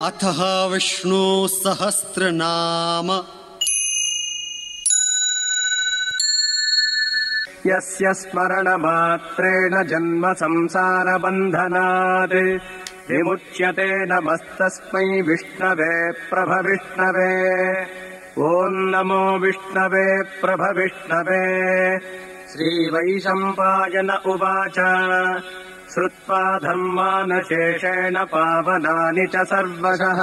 अथः विष्णु सहस्रनाम यस्य स्मरणमात्रेण जन्म संसारबन्धनात् विमुच्यते नमस्तस्मै विष्णवे प्रभविष्णवे। ॐ नमो विष्णवे प्रभविष्णवे। श्रीवैशम्पायन उवाच श्रुत्वा धर्मानशेषेण पावनानि च सर्वशः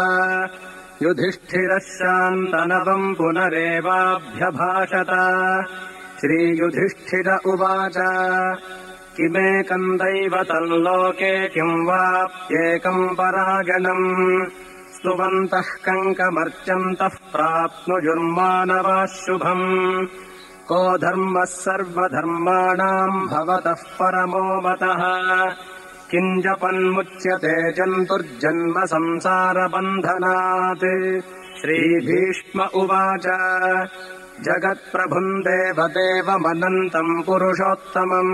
युधिष्ठिरः शान्तनवम् पुनरेवाभ्यभाषत। श्रीयुधिष्ठिर उवाच किमेकम् दैवतम् लोके किम् वाप्येकम् परागणम् स्तुवन्तः कङ्कमर्चन्तः प्राप्नुयुर्मानवाः शुभम्। को धर्मः सर्वधर्माणाम् भवतः परमो मतः किञ्जपन्मुच्यते जन्तुर्जन्म संसारबन्धनात्। श्रीभीष्म उवाच जगत्प्रभुम् देवदेवमनन्तम् पुरुषोत्तमम्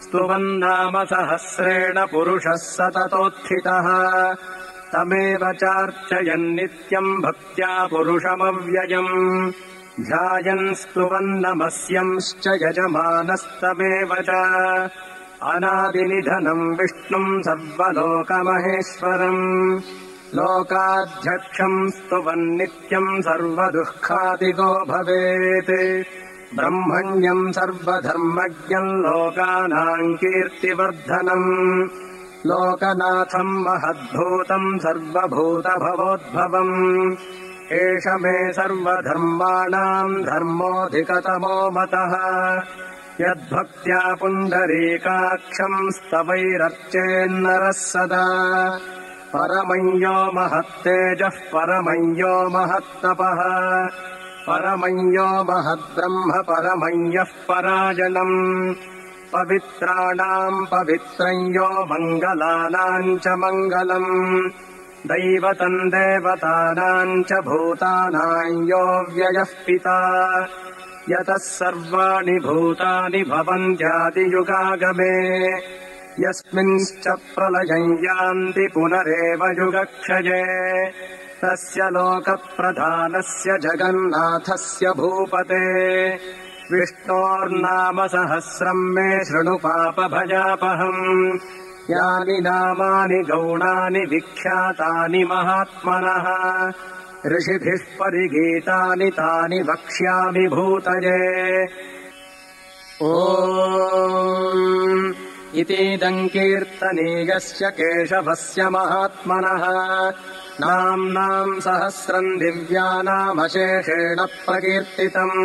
स्तुवन्नाम सहस्रेण पुरुषः सततोत्थितः तमेव चार्चयन्नित्यम् भक्त्या पुरुषमव्ययम् ध्यायन् स्तुवन्नमस्यंश्च यजमानस्तमेव च अनादिनिधनम् विष्णुम् सर्वलोकमहेश्वरम् लोकाध्यक्षम् स्तुवन्नित्यम् सर्वदुःखादिगो भवेत् ब्रह्मण्यम् सर्वधर्मज्ञम् लोकानाम् कीर्तिवर्धनम् लोकनाथम् महद्भूतम् सर्वभूतभवोद्भवम् एष मे सर्वधर्माणाम् धर्मोऽधिकतमो मतः यद्भक्त्या पुण्डरीकाक्षम् स्तवैरर्चेन्नरः सदा परमञ्यो महत्तेजः परमञ्यो महत्तपः परमञ्यो महद्ब्रह्म परमञ्यः पराजनम् पवित्राणाम् पवित्रञ्यो मङ्गलानाम् च मङ्गलम् दैवतम् देवतानाम् च भूतानाम् यो व्ययः पिता यतः सर्वाणि भूतानि भवन्त्यादियुगागमे यस्मिंश्च प्रलयम् यान्ति पुनरेव युगक्षये तस्य लोकप्रधानस्य जगन्नाथस्य भूपते विष्णोर्नाम सहस्रम् मे शृणु पापभयापहम् यानि नामानि गौणानि विख्यातानि महात्मनः ऋषिभिः परिगीतानि तानि वक्ष्यामि भूतये। ॐ इतीदम् कीर्तनीयस्य केशवस्य महात्मनः नाम्नाम् सहस्रम् दिव्यानामशेषेण प्रकीर्तितम्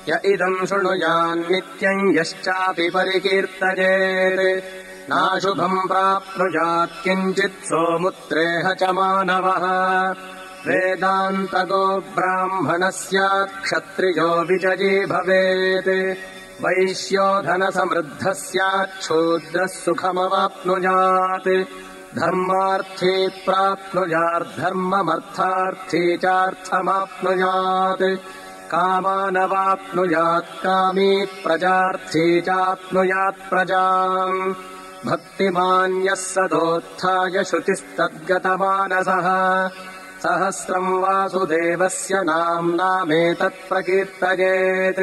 य इदम् शृणुयान्नित्यम् यश्चापि परिकीर्तयेत् नाशुभम् प्राप्नुयात् किञ्चित् सोमुत्रेह च मानवः वेदान्तगो ब्राह्मणः स्यात् क्षत्रियो विजयी भवेत् वैश्यो धनसमृद्धः स्यात् शूद्रः सुखमवाप्नुयात् धर्मार्थी प्राप्नुयाद्धर्ममर्थार्थी चार्थमाप्नुयात् कामानवाप्नुयात् कामी प्रजार्थी चाप्नुयात् प्रजाम् भक्तिमान् यः सदोत्थाय श्रुतिस्तद्गतमानसः सहस्रम् वासुदेवस्य नाम्नामेतत् प्रकीर्तयेत्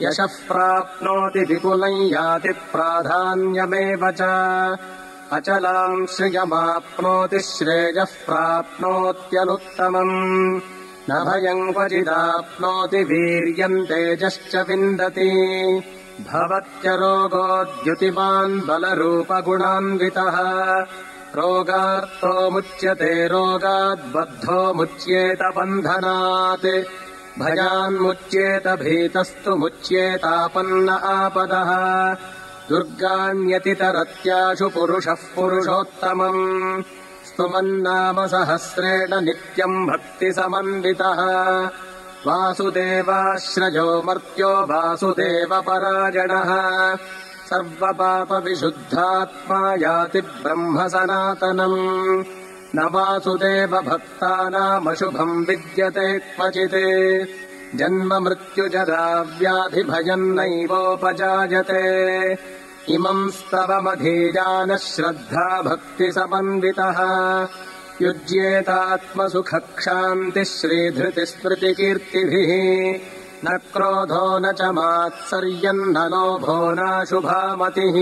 यशः प्राप्नोति विपुलम् याति प्राधान्यमेव च अचलाम् श्रियमाप्नोति श्रेयः प्राप्नोत्यनुत्तमम् न भयम् क्वचिदाप्नोति वीर्यम् तेजश्च विन्दति भवत्यरोगोद्युतिमान् बलरूपगुणान्वितः रोगार्तो मुच्यते रोगाद्बद्धो मुच्येत बन्धनात् भयान्मुच्येत भीतस्तु मुच्येतापन्न आपदः दुर्गाण्यतितरत्याशु पुरुषः पुरुषोत्तमम् स्तुवन्नाम सहस्रेण नित्यम् भक्तिसमन्वितः वासुदेवाश्रयो मर्त्यो वासुदेवपरायणः सर्वपापविशुद्धात्मा याति ब्रह्म सनातनम् न वासुदेव भक्तानामशुभम् विद्यते क्वचित् जन्म मृत्युजरा व्याधिभयम् नैवोपजायते इमम् स्तवमधीजानः श्रद्धा भक्तिसमन्वितः युज्येतात्मसुखक्षान्तिः श्रीधृतिस्मृतिकीर्तिभिः न क्रोधो न च मात्सर्यम् न लोभो नाशुभा मतिः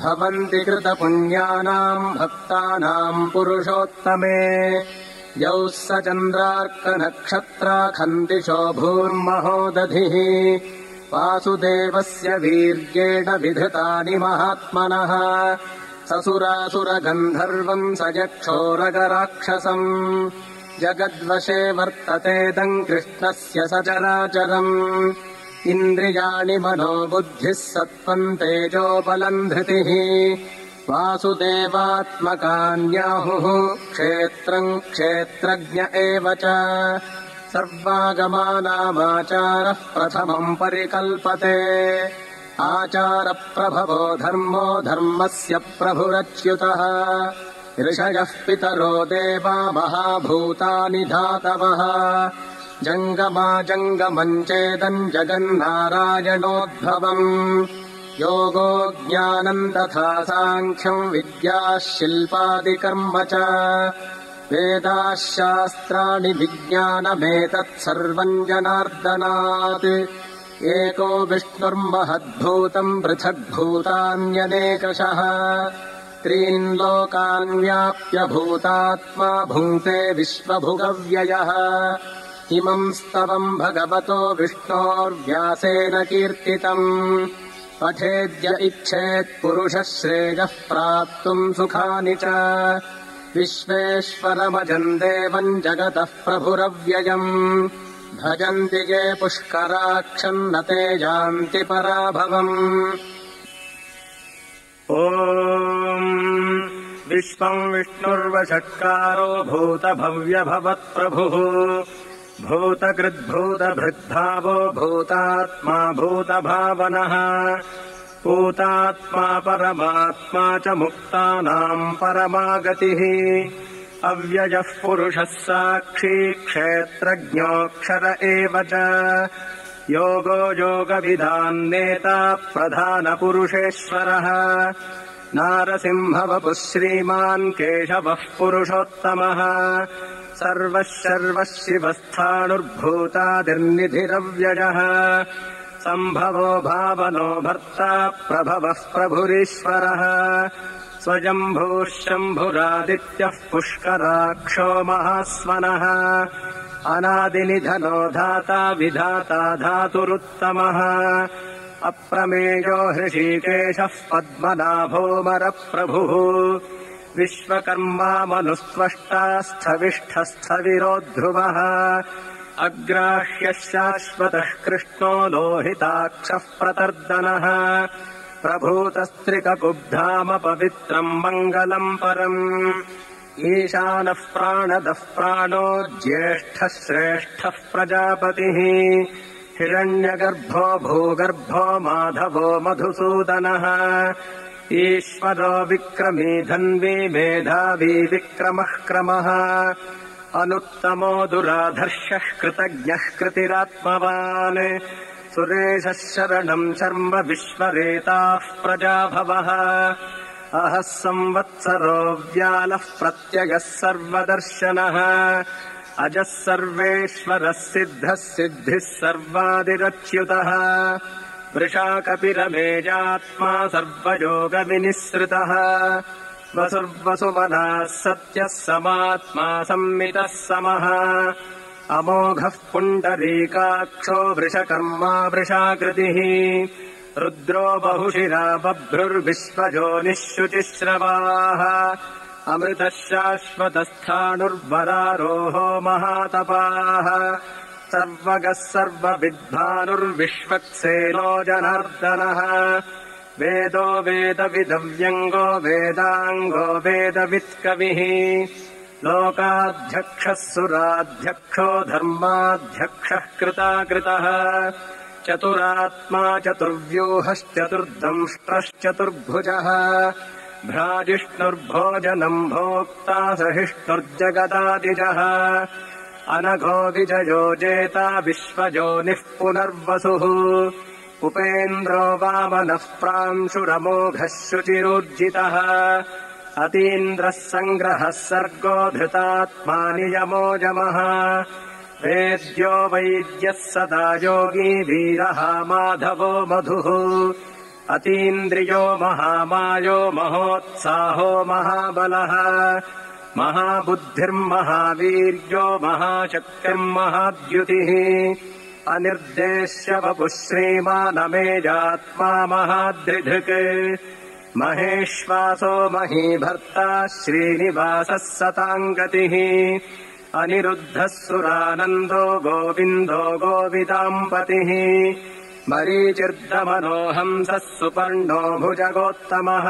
भवन्ति कृतपुण्यानाम् भक्तानाम् पुरुषोत्तमे यौ स चन्द्रार्कनक्षत्राखन्दिशो भूर्महोदधिः वासुदेवस्य वीर्येण विधृतानि महात्मनः ससुरासुरगन्धर्वम् स यक्षोरगराक्षसम् जगद्वशे वर्ततेदम् कृष्णस्य सचराचरम् इन्द्रियाणि मनो बुद्धिः सत्त्वम् तेजो बलम् धृतिः वासुदेवात्मकान्याहुः क्षेत्रम् क्षेत्रज्ञ एव च सर्वागमानामाचारः प्रथमम् परिकल्पते आचारप्रभवो धर्मो धर्मस्य प्रभुरच्युतः ऋषयः पितरो देवा महाभूतानि धातवः जङ्गमाजङ्गमम् चेदम् जगन्नारायणोद्भवम् योगो ज्ञानम् तथा साङ्ख्यम् विद्याः शिल्पादिकर्म च वेदाः शास्त्राणि विज्ञानमेतत् सर्वम् जनार्दनात् एको विष्णुर्महद्भूतम् पृथग्भूतान्यनेकशः त्रीन् लोकान् व्याप्य भूतात्मा भुङ्क्ते विश्वभुगव्ययः इमम् स्तवम् भगवतो विष्णोर्व्यासेन कीर्तितम् पठेद्य इच्छेत् पुरुषः श्रेयः प्राप्तुम् सुखानि च विश्वेश्वरमजम् देवम् जगतः प्रभुरव्ययम् भजन्ति ये पुष्कराक्षम् न ते यान्ति पराभवम् ॐ विश्वम् विष्णुर्वषट्कारो भूतभव्यभवत्प्रभुः भूतकृद्भूतभृद्भावो भूतात्मा भूतभावनः भूतात्मा परमात्मा च मुक्तानाम् परमागतिः अव्ययः पुरुषः साक्षी क्षेत्रज्ञोऽक्षर एव च योगो योगविदान्नेता प्रधानपुरुषेश्वरः नारसिंहवपुः श्रीमान् केशवः पुरुषोत्तमः सर्वः शर्वः शिवस्थाणुर्भूतादिर्निधिरव्ययः सम्भवो भावनो भर्ता प्रभवः प्रभुरीश्वरः स्वयम्भूः शम्भुरादित्यः पुष्कराक्षो महास्वनः अनादिनिधनो धाता विधाता धातुरुत्तमः अप्रमेयो हृषीकेशः पद्मनाभोमरप्रभुः विश्वकर्मा मनुस्त्वष्टा स्थविष्ठस्थविरो ध्रुवः अग्राह्यः शाश्वतः कृष्णो लोहिताक्षः प्रतर्दनः प्रभूतस्त्रिककुब्धाम पवित्रम् मङ्गलम् परम् ईशानः प्राणदः प्राणो ज्येष्ठः श्रेष्ठः प्रजापतिः हिरण्यगर्भो भूगर्भो माधवो मधुसूदनः ईश्वरो विक्रमी धन्वी मेधावी विक्रमः क्रमः अनुत्तमो दुराधर्षः कृतज्ञः कृतिरात्मवान् सुरेशः शरणम् शर्म विश्वरेताः प्रजाभवः अहः संवत्सरो व्यालः प्रत्ययः सर्वदर्शनः अजः सर्वेश्वरः सिद्धः सिद्धिः सर्वादिरच्युतः वृषाकपिरमेजात्मा सर्वयोगविनिःसृतः वसुर्वसुमनः सत्यः समात्मा संमितः समः अमोघः पुण्डरीकाक्षो वृषकर्मा वृषाकृतिः रुद्रो बहुशिरा बभ्रुर्विश्वजोनिः शुचिश्रवाः अमृतः शाश्वतस्थाणुर्वरारोहो महातपाः सर्वगः सर्वविद्भानुर्विश्वक्सेनो जनार्दनः वेदो वेदविदव्यङ्गो वेदाङ्गो वेदवित्कविः लोकाध्यक्षः सुराध्यक्षो धर्माध्यक्षः कृताकृतः चतुरात्मा चतुर्व्यूहश्चतुर्दंष्ट्रश्चतुर्भुजः भ्राजिष्णुर्भोजनम् भोक्ता सहिष्णुर्जगदादिजः अनघो विजयो जेता विश्वजोनिः पुनर्वसुः उपेन्द्रो वामनः प्रांशुरमोघः शुचिरूर्जितः अतीन्द्रः सङ्ग्रहः सर्गो धृतात्मा नियमो यमः वेद्यो वैद्यः सदा योगी वीरः माधवो मधुः अतीन्द्रियो महामायो महोत्साहो महाबलः महाबुद्धिर्महावीर्यो महाशक्तिर्महाद्युतिः अनिर्देश्य वपुः श्रीमानमेजात्मा महाद्रिधृक् महेश्वासो महीभर्ता श्रीनिवासः सताङ्गतिः अनिरुद्धः सुरानन्दो गोविन्दो गोविदाम्पतिः मरीचिर्दमनोहंसः सुपर्णो भुजगोत्तमः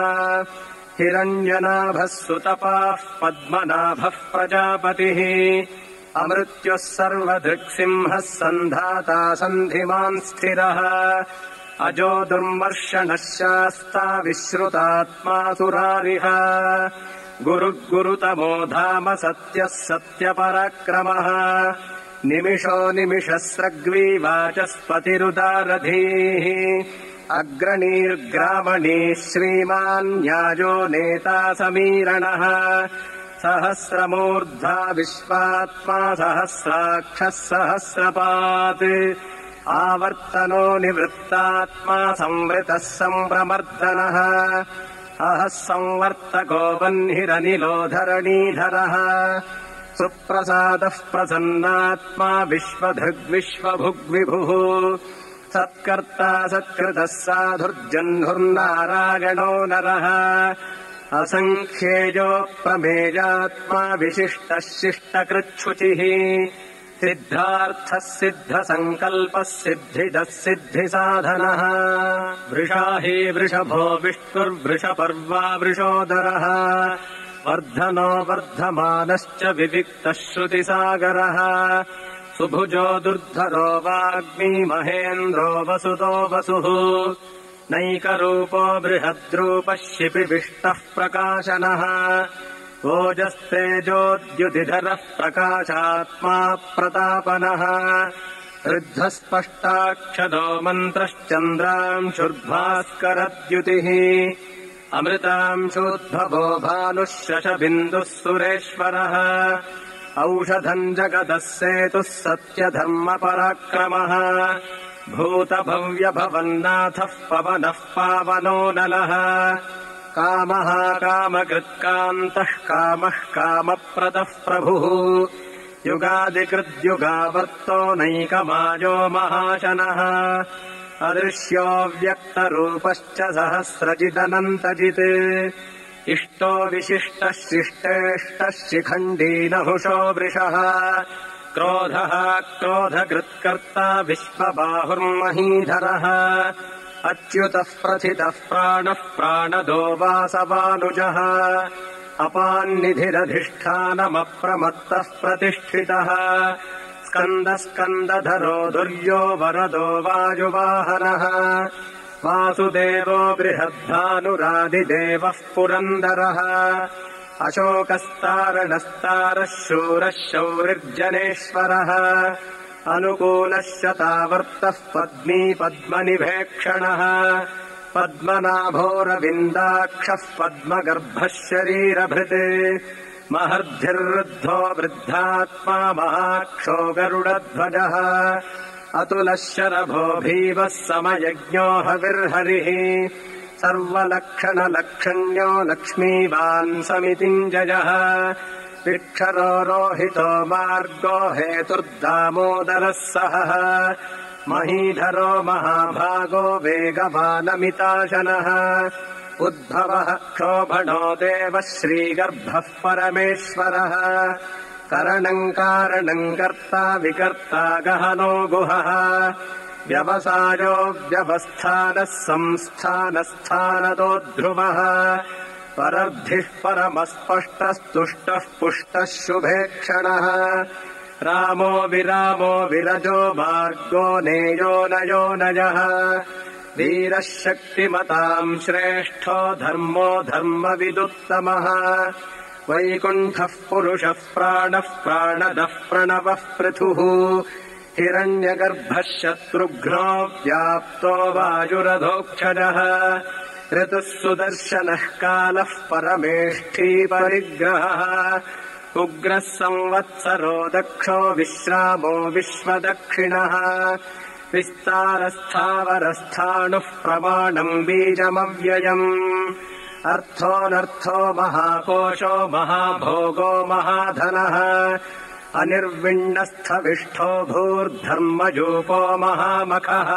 हिरण्यनाभः सुतपाः पद्मनाभः प्रजापतिः अमृत्युः सर्वदृक्सिंहः सन्धाता सन्धिमान् स्थिरः अजो दुर्मर्शनः शास्ता विश्रुतात्मा सुरारिः गुरुतमो धाम सत्यः सत्यपराक्रमः निमिषो निमिषस्रग्वी वाचस्पतिरुदारधीः अग्रणीर्ग्रामणीः श्रीमान् न्यायो नेता समीरणः सहस्रमूर्धा विश्वात्मा सहस्राक्षः सहस्रपात् आवर्तनो निवृत्तात्मा संवृतः सम्प्रमर्दनः अहः संवर्तको वह्निरनिलो धरणीधरः सुप्रसादः प्रसन्नात्मा विश्वधृग्विश्वभुग्विभुः सत्कर्ता सत्कृतः साधुर्जह्नुर्नारायणो नरः असङ्ख्येयो प्रमेयात्मा विशिष्टः शिष्टकृच्छुचिः सिद्धार्थः सिद्धसङ्कल्पः सिद्धिदः सिद्धिसाधनः वृषाहि वृषभो विष्णुर्वृषपर्वा वृषोदरः वर्धनो वर्धमानश्च विविक्तः श्रुतिसागरः सुभुजो दुर्धरो वाग्मी महेन्द्रो वसुतो वसुः नैकरूपो बृहद्रूपः शिपिविष्टः प्रकाशनः ओजस्तेजोद्युतिधरः प्रकाशात्मा प्रतापनः ऋद्धस्पष्टाक्षरो मन्त्रश्चन्द्रांशुर्भास्करद्युतिः अमृतांशोद्भवो भानुः शशबिन्दुः सुरेश्वरः औषधम् जगदः सेतुः सत्यधर्मपराक्रमः भूतभव्यभवन्नाथः पवनः पावनो नलः कामः कामकृत्कान्तः कामः कामप्रदः प्रभुः युगादिकृद्युगावर्तो नैकमायो महाशनः अदृश्यो व्यक्तरूपश्च सहस्रजिदनन्तजित् इष्टो विशिष्टः शिष्टेष्टः शिखण्डी नहुषो वृषः क्रोधः क्रोधकृत्कर्ता विश्वबाहुर्महीधरः अच्युतः प्रथितः प्राणः प्राणदो वासवानुजः अपान्निधिरधिष्ठानमप्रमत्तः प्रतिष्ठितः स्कन्दस्कन्दधरो दुर्यो वरदो वायुवाहनः वासुदेवो बृहद्भानुरादिदेवः पुरन्दरः अशोकस्तारणस्तारः शूरः शौरिर्जनेश्वरः अनुकूलः शतावर्तः पद्मी पद्मनिभेक्षणः पद्मनाभोरविन्दाक्षः पद्मगर्भः शरीरभृत् महर्धिर्वृद्धो वृद्धात्मा महाक्षो गरुडध्वजः अतुलः शरभो भीमः समयज्ञो हविर्हरिः सर्वलक्षणलक्षण्यो लक्ष्मीवान् समितिञ्जयः विक्षरो रोहितो मार्गो हेतुर्दामोदरः सहः महीधरो महाभागो वेगवानमिताशनः उद्भवः क्षोभणो देवः श्रीगर्भः परमेश्वरः करणम् कारणम् कर्ता विकर्ता गहनो गुहः व्यवसायो व्यवस्थानः संस्थानस्थानदो ध्रुवः परर्धिः परमस्पष्टस्तुष्टः पुष्टः शुभेक्षणः रामो विरामो विरजो मार्गो नेयो नयो नयः वीरः शक्तिमताम् श्रेष्ठो धर्मो धर्मविदुत्तमः वैकुण्ठः पुरुषः प्राणः प्राणदः प्रणवः पृथुः हिरण्यगर्भः शत्रुघ्नो व्याप्तो वायुरधोक्षजः ऋतुः सुदर्शनः कालः परमेष्ठी परिग्रहः उग्रः संवत्सरो दक्षो विश्रामो विश्वदक्षिणः विस्तारस्थावरस्थाणुः प्रमाणम् बीजमव्ययम् अर्थोऽनर्थो महाकोशो महाभोगो महाधनः अनिर्विण्णस्थविष्ठो भूर्धर्मजूपो महामखः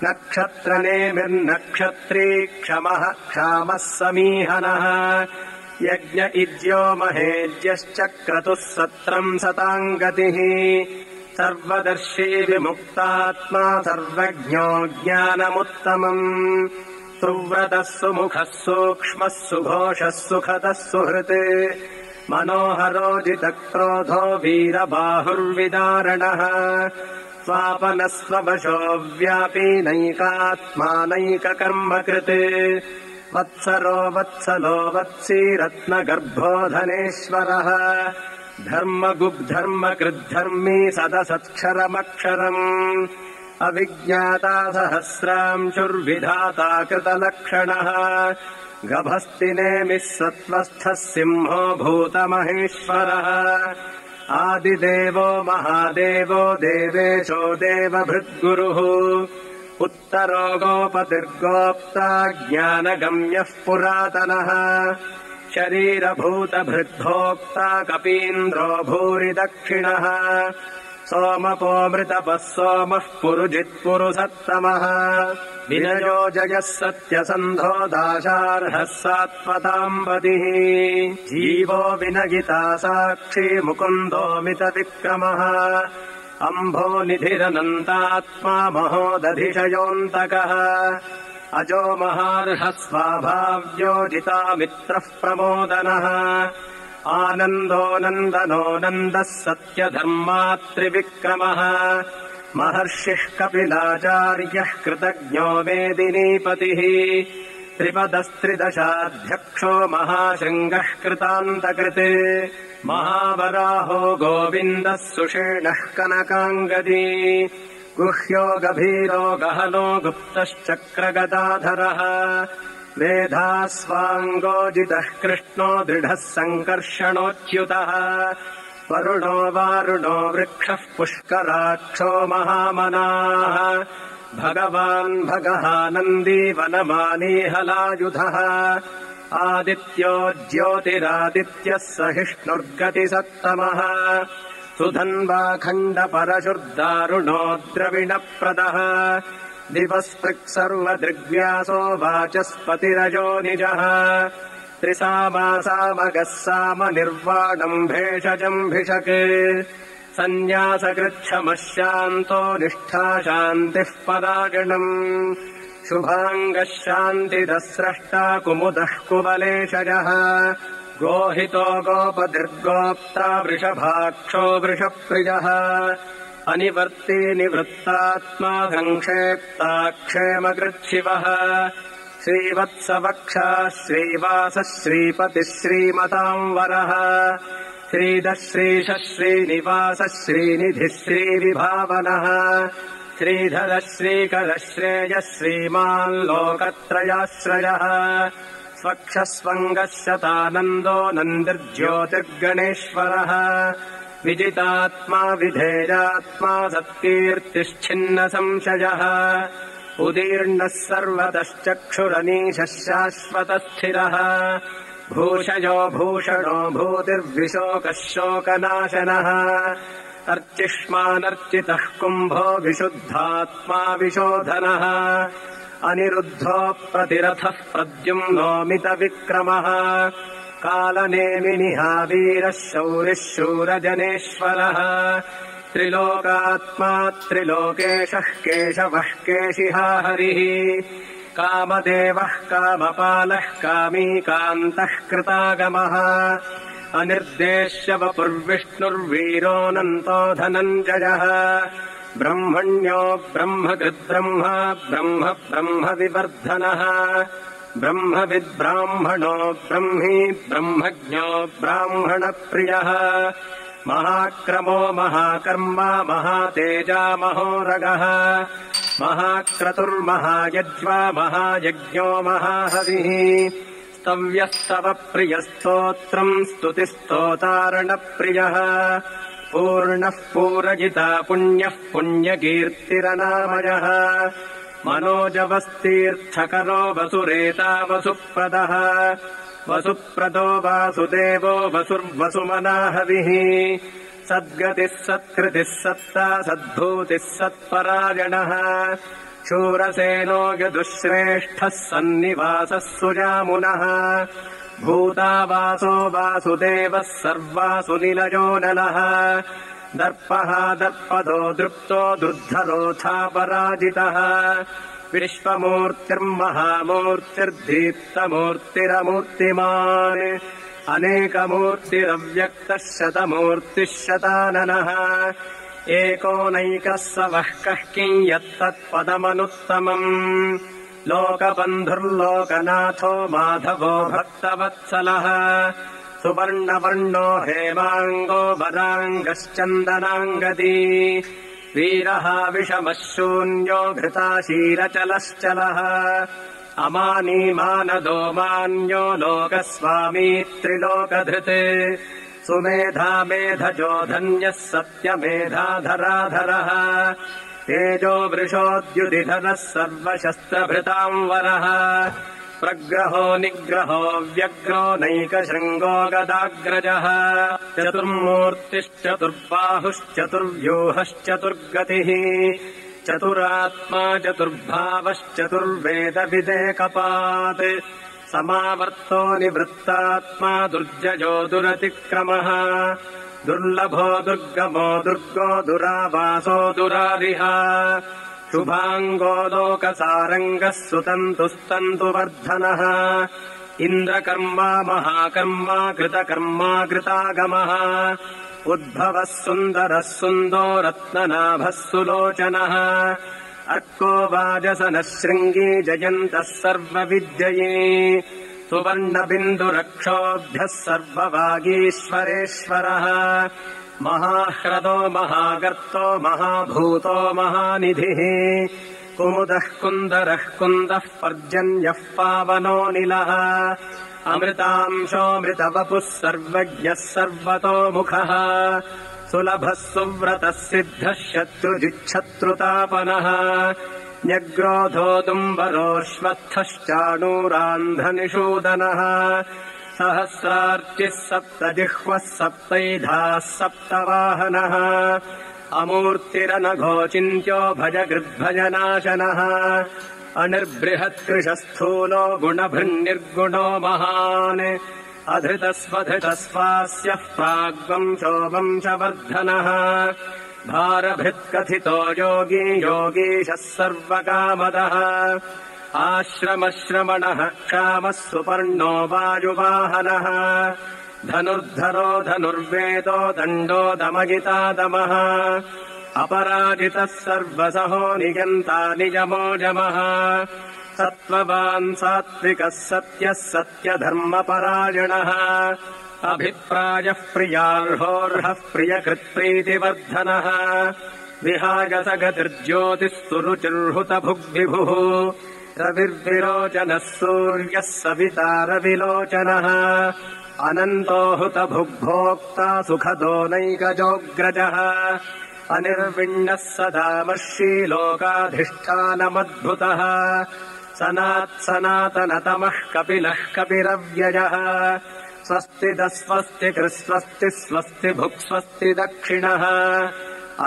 नक्षत्रनेमिर्नक्षत्री क्षमः क्षामः समीहनः यज्ञ इज्यो महेज्यश्च क्रतुः सत्रम् सताङ्गतिः सर्वदर्शी विमुक्तात्मा सर्वज्ञो ज्ञानमुत्तमम् सुव्रतः सुमुखः सूक्ष्मः सुघोषः सुखतः सुहृत् मनोहरोजितक्रोधो वीरबाहुर्विदारणः स्वापनस्ववशो व्यापी नैकात्मा नैककर्मकृत् वत्सरो वत्सलो वत्सी रत्नगर्भो धनेश्वरः धर्मगुग्धर्मकृद्धर्मी सदसत्क्षरमक्षरम् अविज्ञाता सहस्रांशुर्विधाता कृतलक्षणः गभस्तिनेमिः सत्त्वस्थः सिंहो भूतमहेश्वरः आदिदेवो महादेवो देवेशो देवभृद्गुरुः उत्तरो गोपतिर्गोप्ता ज्ञानगम्यः पुरातनः शरीरभूतभृद्भोक्ता कपीन्द्रो भूरि दक्षिणः सोमपोमृतपः सोमः पुरुजित्पुरुषत्तमः विनयो जयः सत्यसन्धो दाशार्हः सात्वताम्बतिः जीवो विनयिता साक्षी मुकुन्दोमितविक्रमः अम्भो निधिरनन्तात्मा महोदधिशयोऽन्तकः अजो महार्हः स्वाभाव्यो जितामित्रः प्रमोदनः आनन्दो नन्दनो नन्दः सत्यधर्मात्रिविक्रमः महर्षिः कपिलाचार्यः कृतज्ञो मेदिनीपतिः त्रिपदस्त्रिदशाध्यक्षो महाशृङ्गः कृतान्तकृत् महावराहो गोविन्दः सुषेणः कनकाङ्गदी गुह्यो गभीरो गहनो गुप्तश्चक्रगदाधरः वेधास्वाङ्गोजितः कृष्णो दृढः सङ्कर्षणोच्युतः वरुणो वारुणो वृक्षः पुष्कराक्षो महामनाः भगवान् भगः नन्दी वनमाली हलायुधः आदित्यो ज्योतिरादित्यः सहिष्णुर्गतिसत्तमः सुधन्वाखण्डपरशुर्दारुणो द्रविणप्रदः दिवस्पृक्सर्वदृग्व्यासो वाचस्पतिरजो निजः त्रिसामासामगः सामनिर्वाणम् भेषजम् भिषक् सन्न्यासकृच्छमः शान्तो निष्ठा शान्तिः परागणम् शुभाङ्गः शान्तिदः स्रष्टा कुमुदः कुवलेशजः गोहितो गोपतिर्गोप्ता वृषभाक्षो वृषप्रियः अनिवर्ती निवृत्तात्मा संक्षेप्ता क्षेमकृच्छिवः श्रीवत्सवक्षा श्रीवासः श्रीपतिः श्रीमताम्बरः श्रीदः श्रीशः श्रीनिवासः श्रीनिधिः श्रीविभावनः श्रीधरः श्रीकरः श्रेयः श्रीमान् लोकत्रयाश्रयः स्वक्षस्वङ्गः शतानन्दो नन्दिर्ज्योतिर्गणेश्वरः विजितात्मा विधेयात्मा सत्कीर्तिश्छिन्न संशयः उदीर्णः सर्वतश्चक्षुरनीशः शाश्वतस्थिरः भूषयो भूषणो भूतिर्विशोकः शोकनाशनः अर्चिष्मानर्चितः कुम्भो विशुद्धात्मा विशोधनः अनिरुद्धो प्रतिरथः प्रद्युम्नोमितविक्रमः कालनेमिनिहा वीरः शौरिः शूरजनेश्वरः त्रिलोकात्मा त्रिलोकेशः केशवः केशिहा हरिः कामदेवः कामपालः कामी कान्तः कृतागमः अनिर्देश्य वपुर्विष्णुर्वीरोऽनन्तो धनञ्जयः ब्रह्मण्यो ब्रह्मकृद्ब्रह्म ब्रह्म ब्रह्मविवर्धनः ब्रह्मविद्ब्राह्मणो ब्रह्मी ब्रह्मज्ञो ब्राह्मणप्रियः महाक्रमो महाकर्मा महातेजा महोरगः महाक्रतुर्महायज्वा महायज्ञो महाहविः स्तव्यस्तव प्रियस्तोत्रम् स्तुतिस्तोतारणप्रियः पूर्णः पूरजिता पुण्यः पुण्यकीर्तिरनामयः मनोजवस्तीर्थकरो वसुरेता वसुप्रदः वसुप्रदो वासुदेवो वसुर्वसुमनाहविः सद्गतिः सत्कृतिः सत्ता सद्भूतिः सत्परायणः शूरसेनो यदुश्रेष्ठः सन्निवासः सुजामुनः भूतावासो वासुदेवः सर्वासु निलयो नलः दर्पः दर्पदो दृप्तो दुर्धरोऽथापराजितः विश्वमूर्तिर्महामूर्तिर्दीप्तमूर्तिरमूर्तिमान् अनेकमूर्तिरव्यक्तः शतमूर्तिः शताननः एकोनैकः स वः कः किम् यत्तत्पदमनुत्तमम् लोकबन्धुर्लोकनाथो माधवो भक्तवत्सलः सुवर्णवर्णो हेमाङ्गो वराङ्गश्चन्दनाङ्गदी वीरः विषमः शून्यो घृताशीरचलश्चलः अमानी मानदो मान्यो लोकस्वामी त्रिलोकधृत् सुमेधा मेधजो धन्यः सत्यमेधाधराधरः तेजो वृषोद्युतिधरः सर्वशस्त्रभृताम् वरः प्रग्रहो निग्रहो व्यग्रो नैकशृङ्गो गदाग्रजः चतुर्मूर्तिश्चतुर्बाहुश्चतुर्व्यूहश्चतुर्गतिः चतुरात्मा चतुर्भावश्चतुर्वेदविदेकपात् समावर्तो निवृत्तात्मा दुर्जयो दुरतिक्रमः दुर्लभो दुर्गमो दुर्गो दुरावासो दुरारिः शुभाङ्गो लोकसारङ्गः सुतन्तुस्तन्तुवर्धनः इन्द्रकर्मा महाकर्मा कृतकर्मा कृतागमः उद्भवः सुन्दरः सुन्दो रत्ननाभः सुलोचनः अर्को वाजसनः शृङ्गी जयन्तः सर्वविद्यये सुवर्णबिन्दुरक्षोभ्यः सर्ववागीश्वरेश्वरः महाह्रदो महागर्तो महाभूतो महानिधिः कुमुदः कुन्दरः कुन्दः पर्जन्यः पावनोऽनिलः अमृतांशोऽमृतवपुः सर्वज्ञः सर्वतोमुखः सुलभः सुव्रतः सिद्धः शत्रुजिच्छत्रुतापनः न्यग्रोधो दुम्बरोऽश्वत्थश्चाणूरान्ध्रनिषूदनः सहस्रार्चिः सप्तजिह्वः सप्तैधाः सप्तवाहनः अमूर्तिरनघोचिन्त्यो भजगृद्भजनाशनः अनिर्बृहत्कृशस्थूलो गुणभृन्निर्गुणो महान् अधृतस्वधृतस्वास्यः प्राग्वंशो वंशवर्धनः भारभृत्कथितो योगी योगीशः सर्वकामदः आश्रमश्रमणः क्षामः सुपर्णो वायुवाहनः धनुर्धरो धनुर्वेदो दण्डो दमयितादमः अपराजितः सर्वसहो नियन्ता निजमोजमः सत्त्ववान् सात्विकः सत्यः सत्यधर्मपरायणः अभिप्रायः प्रियार्होर्हः प्रियकृत्प्रीतिवर्धनः विहाय स गतिर्ज्योतिस्तुरुचिर्हुतभुग्विभुः रविर्विरोचनः सूर्यः सविता रविलोचनः अनन्तो हुतभुग्भोक्ता सुखदो नैकजोऽग्रजः अनिर्विण्णः सदामर्षी लोकाधिष्ठानमद्भुतः सनात्सनातनतमः कपिलः कपिरव्ययः स्वस्ति कृस्वस्ति स्वस्ति भुक्स्वस्ति दक्षिणः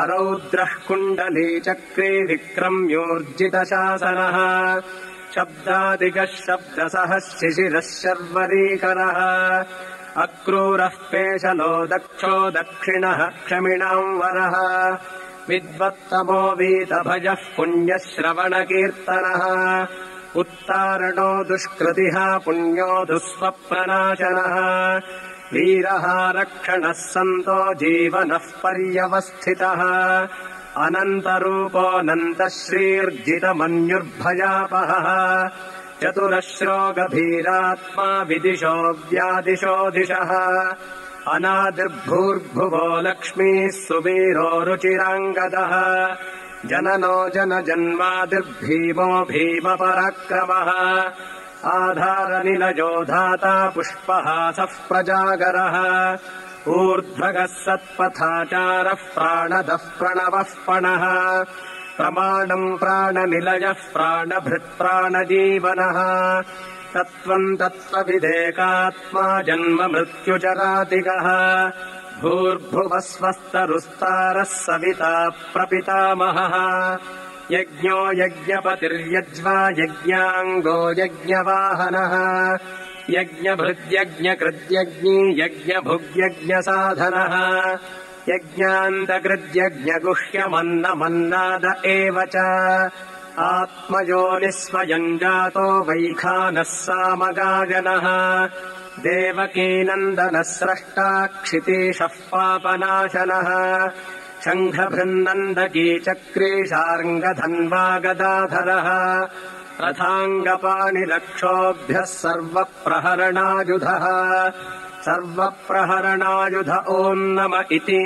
अरौद्रः कुण्डली चक्रे विक्रम्योर्जितशासनः शब्दादिगः शब्दसः शिशिरः शर्वरीकरः अक्रूरः पेशलो दक्षो दक्षिणः क्षमिणाम् वरः विद्वत्तमो वीतभजः पुण्यश्रवणकीर्तनः उत्तारणो दुष्कृतिः पुण्यो दुःस्वप्रनाशनः वीरः रक्षणः सन्तो जीवनः पर्यवस्थितः अनन्तरूपोऽनन्तश्रीर्जितमन्युर्भयापहः चतुरश्रो गभीरात्मा विदिशो व्यादिशो दिशः अनादिर्भूर्भुवो लक्ष्मीः सुवीरो रुचिराङ्गदः जननो जनजन्मादिर्भीमो भीमपराक्रमः आधारनिलयो धाता पुष्पहासः प्रजागरः ऊर्ध्वगः सत्पथाचारः प्राणदः प्रणवः पणः प्रमाणम् प्राणनिलयः प्राणभृत्प्राणजीवनः तत्त्वम् तत्त्वविदेकात्मा जन्म मृत्युजरातिगः भूर्भुवः स्वस्तरुस्तारः सविता प्रपितामहः यज्ञो यज्ञपतिर्यज्वा यज्ञाङ्गो यज्ञवाहनः यज्ञभृद्यज्ञकृद्यज्ञी यज्ञभुग्यज्ञसाधनः यज्ञान्तकृद्यज्ञगुह्यमन्नमन्नाद एव च आत्मयोनिः स्वयम् जातो वैखानः सामगायनः देवकीनन्दनः स्रष्टा क्षितीशः पापनाशनः शङ्खभृन्नन्दकी चक्रीशार्ङ्गधन्वा गदाधरः रथाङ्गपाणिलक्षोभ्यः सर्वप्रहरणायुधः सर्वप्रहरणायुध ॐ नम इति।